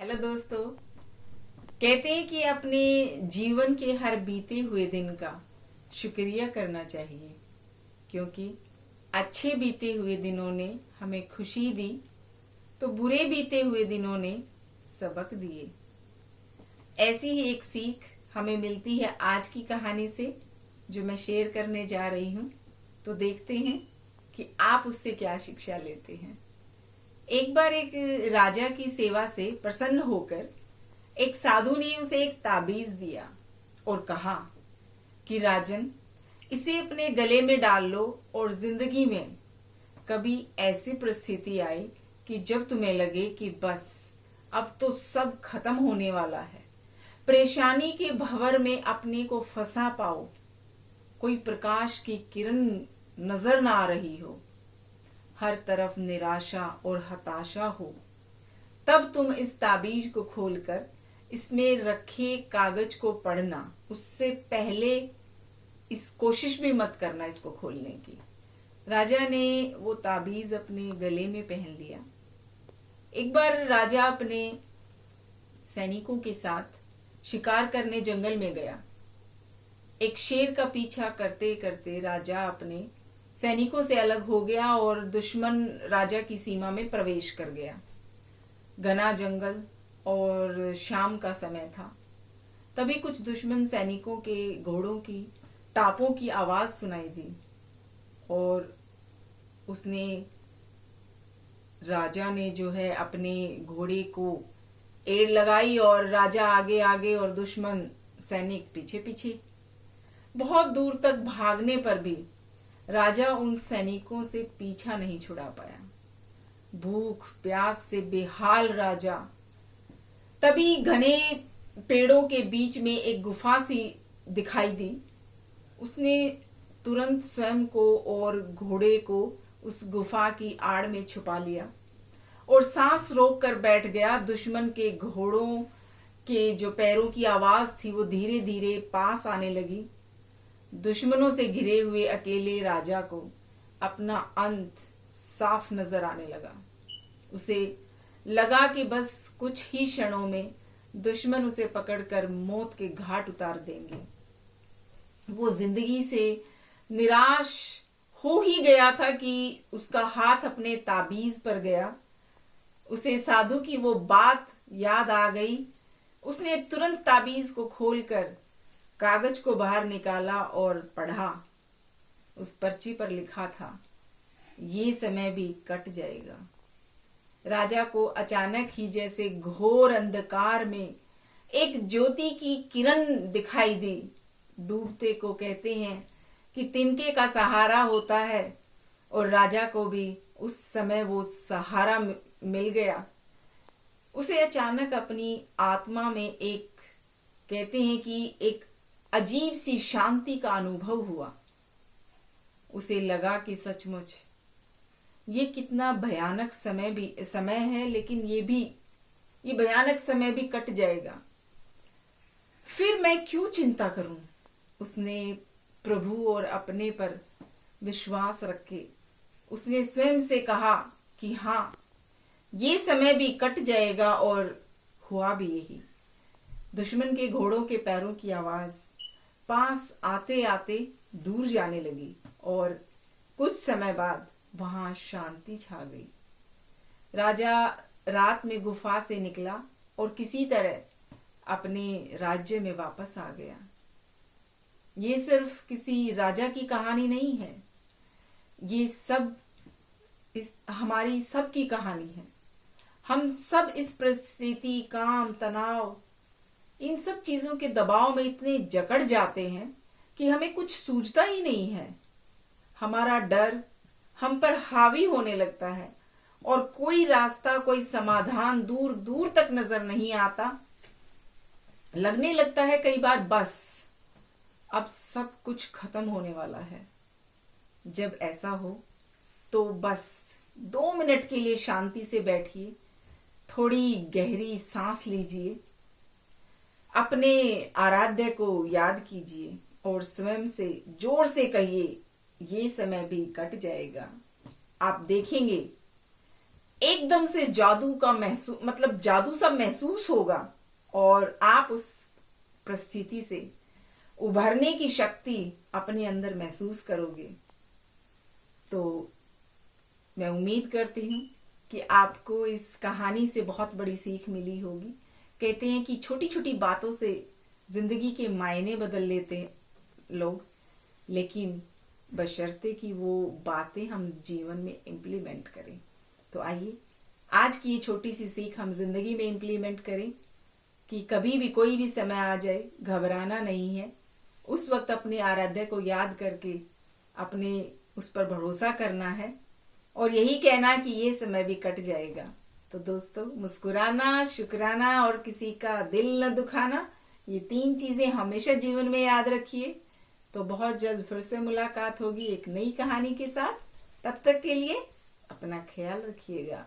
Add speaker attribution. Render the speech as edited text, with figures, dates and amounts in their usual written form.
Speaker 1: Hello दोस्तों। कहते हैं कि अपने जीवन के हर बीते हुए दिन का शुक्रिया करना चाहिए, क्योंकि अच्छे बीते हुए दिनों ने हमें खुशी दी तो बुरे बीते हुए दिनों ने सबक दिए। ऐसी ही एक सीख हमें मिलती है आज की कहानी से, जो मैं शेयर करने जा रही हूँ। तो देखते हैं कि आप उससे क्या शिक्षा लेते हैं। एक बार एक राजा की सेवा से प्रसन्न होकर एक साधु ने उसे एक ताबीज दिया और कहा कि राजन, इसे अपने गले में डाल लो और जिंदगी में कभी ऐसी परिस्थिति आए कि जब तुम्हें लगे कि बस अब तो सब खत्म होने वाला है, परेशानी के भंवर में अपने को फंसा पाओ, कोई प्रकाश की किरण नजर ना आ रही हो, हर तरफ निराशा और हताशा हो, तब तुम इस ताबीज को खोलकर इसमें रखे कागज को पढ़ना। उससे पहले इस कोशिश भी मत करना इसको खोलने की। राजा ने वो ताबीज अपने गले में पहन लिया। एक बार राजा अपने सैनिकों के साथ शिकार करने जंगल में गया। एक शेर का पीछा करते करते राजा अपने सैनिकों से अलग हो गया और दुश्मन राजा की सीमा में प्रवेश कर गया। घना जंगल और शाम का समय था। तभी कुछ दुश्मन सैनिकों के घोड़ों की टापों की आवाज सुनाई दी और उसने राजा ने जो है अपने घोड़े को एड़ लगाई और राजा आगे आगे और दुश्मन सैनिक पीछे पीछे। बहुत दूर तक भागने पर भी राजा उन सैनिकों से पीछा नहीं छुड़ा पाया। भूख प्यास से बेहाल राजा, तभी घने पेड़ों के बीच में एक गुफा सी दिखाई दी। उसने तुरंत स्वयं को और घोड़े को उस गुफा की आड़ में छुपा लिया और सांस रोक कर बैठ गया। दुश्मन के घोड़ों के जो पैरों की आवाज थी वो धीरे धीरे पास आने लगी। दुश्मनों से घिरे हुए अकेले राजा को अपना अंत साफ नजर आने लगा। उसे लगा कि बस कुछ ही क्षणों में दुश्मन उसे पकड़कर मौत के घाट उतार देंगे। वो जिंदगी से निराश हो ही गया था कि उसका हाथ अपने ताबीज पर गया। उसे साधु की वो बात याद आ गई। उसने तुरंत ताबीज को खोलकर कागज को बाहर निकाला और पढ़ा। उस पर्ची पर लिखा था, ये समय भी कट जाएगा। राजा को अचानक ही जैसे घोर अंधकार में एक ज्योति की किरण दिखाई दी। डूबते को कहते हैं कि तिनके का सहारा होता है, और राजा को भी उस समय वो सहारा मिल गया। उसे अचानक अपनी आत्मा में एक, कहते हैं कि एक अजीब सी शांति का अनुभव हुआ। उसे लगा कि सचमुच ये कितना भयानक समय है, लेकिन ये भयानक समय भी कट जाएगा। फिर मैं क्यों चिंता करूं? उसने प्रभु और अपने पर विश्वास रख के उसने स्वयं से कहा कि हाँ, ये समय भी कट जाएगा। और हुआ भी यही। दुश्मन के घोड़ों के पैरों की आवाज पास आते आते दूर जाने लगी और कुछ समय बाद वहां शांति छा गई। राजा रात में गुफा से निकला और किसी तरह अपने राज्य में वापस आ गया। ये सिर्फ किसी राजा की कहानी नहीं है, ये सब हमारी सब की कहानी है। हम सब इस परिस्थिति, काम, तनाव, इन सब चीजों के दबाव में इतने जकड़ जाते हैं कि हमें कुछ सूझता ही नहीं है। हमारा डर हम पर हावी होने लगता है और कोई रास्ता, कोई समाधान दूर दूर तक नजर नहीं आता। लगने लगता है कई बार बस अब सब कुछ खत्म होने वाला है। जब ऐसा हो तो बस 2 मिनट के लिए शांति से बैठिए, थोड़ी गहरी सांस लीजिए, अपने आराध्य को याद कीजिए और स्वयं से जोर से कहिए, ये समय भी कट जाएगा। आप देखेंगे एकदम से जादू का महसूस, मतलब जादू सा महसूस होगा और आप उस परिस्थिति से उभरने की शक्ति अपने अंदर महसूस करोगे। तो मैं उम्मीद करती हूँ कि आपको इस कहानी से बहुत बड़ी सीख मिली होगी। कहते हैं कि छोटी छोटी बातों से जिंदगी के मायने बदल लेते हैं लोग, लेकिन बशर्ते कि वो बातें हम जीवन में इम्प्लीमेंट करें। तो आइए आज की ये छोटी सी सीख हम जिंदगी में इम्प्लीमेंट करें कि कभी भी कोई भी समय आ जाए घबराना नहीं है। उस वक्त अपने आराध्य को याद करके अपने उस पर भरोसा करना है और यही कहना कि ये समय भी कट जाएगा। तो दोस्तों, मुस्कुराना, शुक्राना और किसी का दिल न दुखाना, ये 3 चीजें हमेशा जीवन में याद रखिए। तो बहुत जल्द फिर से मुलाकात होगी एक नई कहानी के साथ। तब तक के लिए अपना ख्याल रखिएगा।